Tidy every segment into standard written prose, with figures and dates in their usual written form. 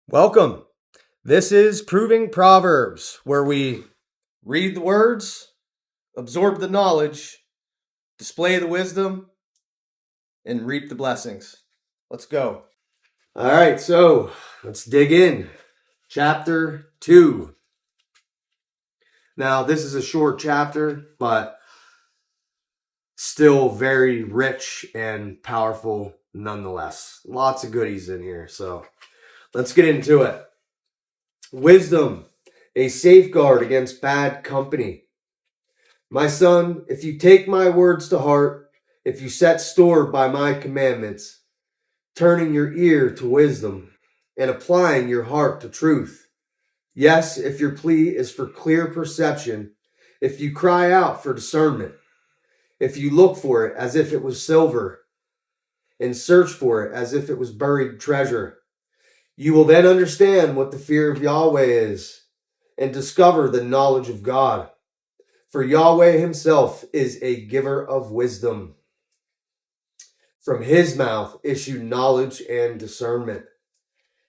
Welcome. This is Proving Proverbs, where we read the words, absorb the knowledge, display the wisdom, and reap the blessings. Let's go. All right, so let's dig in. Chapter 2. Now, this is a short chapter, but still very rich and powerful nonetheless. Lots of goodies in here, so let's get into it. Wisdom, a safeguard against bad company. My son, if you take my words to heart, if you set store by my commandments, turning your ear to wisdom and applying your heart to truth. Yes, if your plea is for clear perception, if you cry out for discernment, if you look for it as if it was silver and search for it as if it was buried treasure, you will then understand what the fear of Yahweh is and discover the knowledge of God. For Yahweh himself is a giver of wisdom. From his mouth issue knowledge and discernment.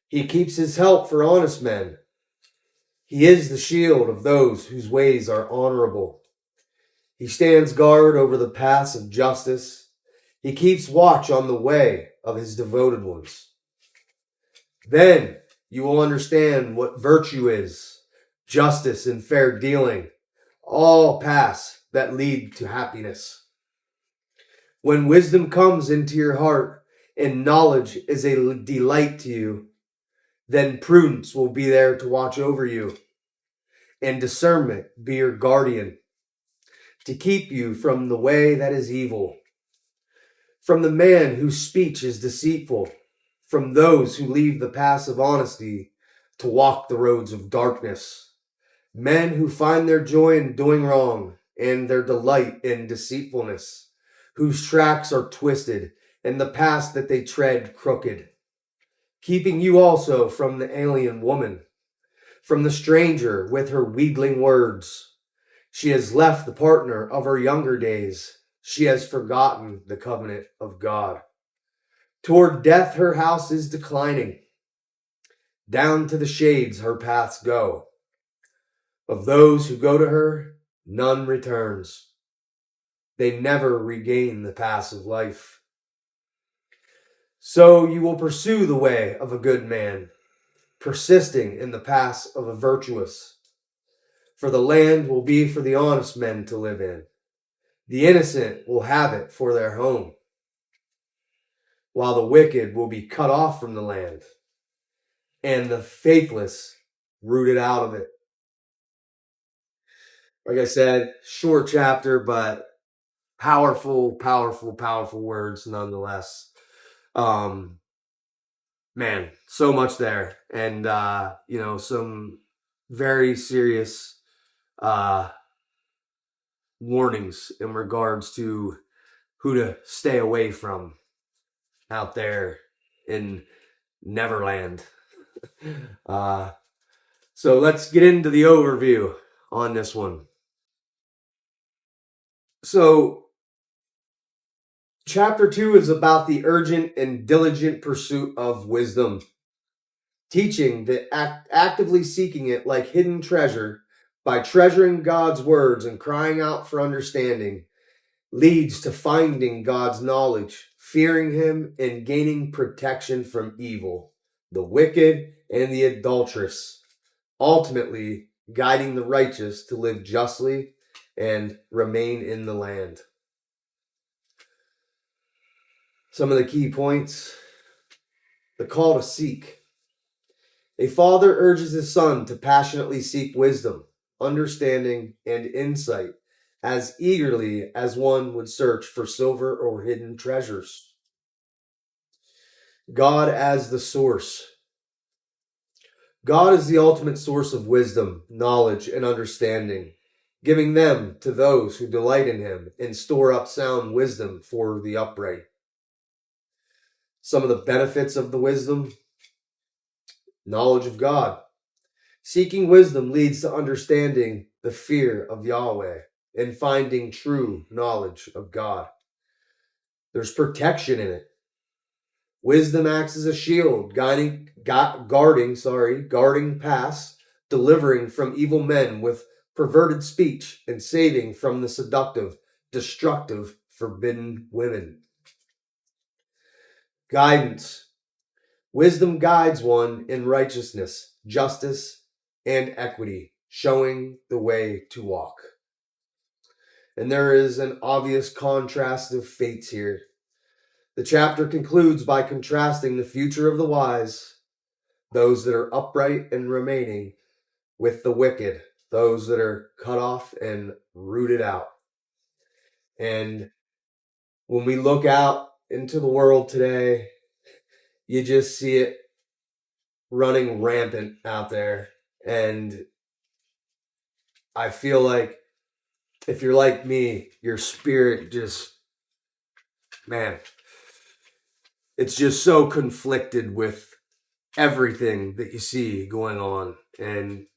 He keeps his help for honest men. He is the shield of those whose ways are honorable. He stands guard over the paths of justice. He keeps watch on the way of his devoted ones. Then you will understand what virtue is, justice and fair dealing, all paths that lead to happiness. When wisdom comes into your heart and knowledge is a delight to you, then prudence will be there to watch over you, and discernment be your guardian, to keep you from the way that is evil, from the man whose speech is deceitful, from those who leave the paths of honesty to walk the roads of darkness, men who find their joy in doing wrong and their delight in deceitfulness, whose tracks are twisted and the paths that they tread crooked, keeping you also from the alien woman, from the stranger with her wheedling words. She has left the partner of her younger days. She has forgotten the covenant of God. Toward death her house is declining. Down to the shades her paths go. Of those who go to her, none returns. They never regain the paths of life. So you will pursue the way of a good man, persisting in the paths of a virtuous. For the land will be for the honest men to live in. The innocent will have it for their home, while the wicked will be cut off from the land, and the faithless rooted out of it. Like I said, short chapter, but powerful, powerful, powerful words nonetheless. Man, so much there. And, some very serious warnings in regards to who to stay away from out there in Neverland. So let's get into the overview on this one. So chapter 2 is about the urgent and diligent pursuit of wisdom, teaching that actively seeking it like hidden treasure by treasuring God's words and crying out for understanding leads to finding God's knowledge, fearing him, and gaining protection from evil, the wicked, and the adulterous, ultimately guiding the righteous to live justly and remain in the land. Some of the key points: the call to seek. A father urges his son to passionately seek wisdom, understanding, and insight as eagerly as one would search for silver or hidden treasures. God as the source. God is the ultimate source of wisdom, knowledge, and understanding, giving them to those who delight in him and store up sound wisdom for the upright. Some of the benefits of the wisdom: knowledge of God. Seeking wisdom leads to understanding the fear of Yahweh and finding true knowledge of God. There's protection in it. Wisdom acts as a shield, guiding guarding pass, delivering from evil men with perverted speech, and saving from the seductive, destructive, forbidden women. Guidance. Wisdom guides one in righteousness, justice, and equity, showing the way to walk. And there is an obvious contrast of fates here. The chapter concludes by contrasting the future of the wise, those that are upright and remaining, with the wicked, those that are cut off and rooted out. And when we look out into the world today, you just see it running rampant out there. And I feel like if you're like me, your spirit just, man, it's just so conflicted with everything that you see going on. And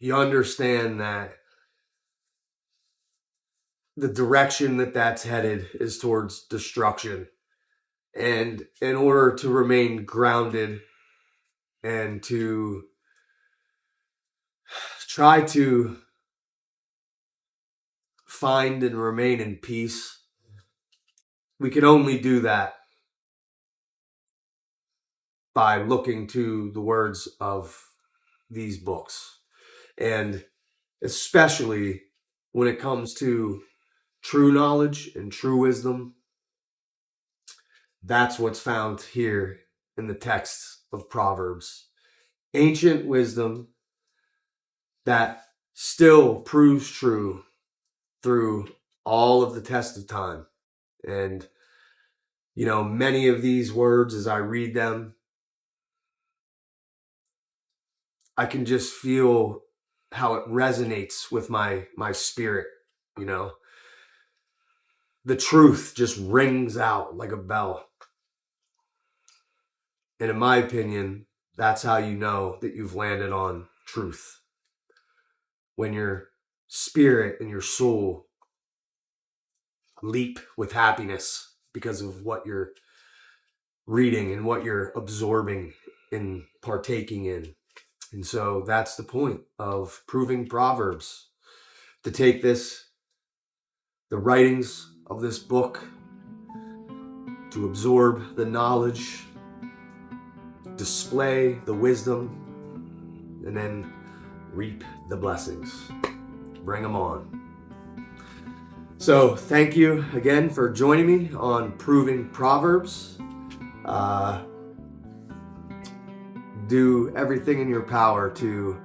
you understand that the direction that that's headed is towards destruction. And in order to remain grounded and to try to find and remain in peace, we can only do that by looking to the words of these books. And especially when it comes to true knowledge and true wisdom, that's what's found here in the texts of Proverbs. Ancient wisdom that still proves true through all of the test of time. And, many of these words, as I read them, I can just feel how it resonates with my spirit, The truth just rings out like a bell. And in my opinion, that's how you know that you've landed on truth. When your spirit and your soul leap with happiness because of what you're reading and what you're absorbing and partaking in. And so that's the point of Proving Proverbs, to take the writings of this book, to absorb the knowledge, display the wisdom, and then reap the blessings. Bring them on. So thank you again for joining me on Proving Proverbs. Do everything in your power to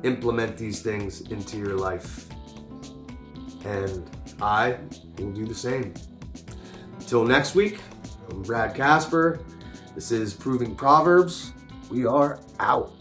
implement these things into your life. And I will do the same. Until next week, I'm Brad Casper. This is Proving Proverbs. We are out.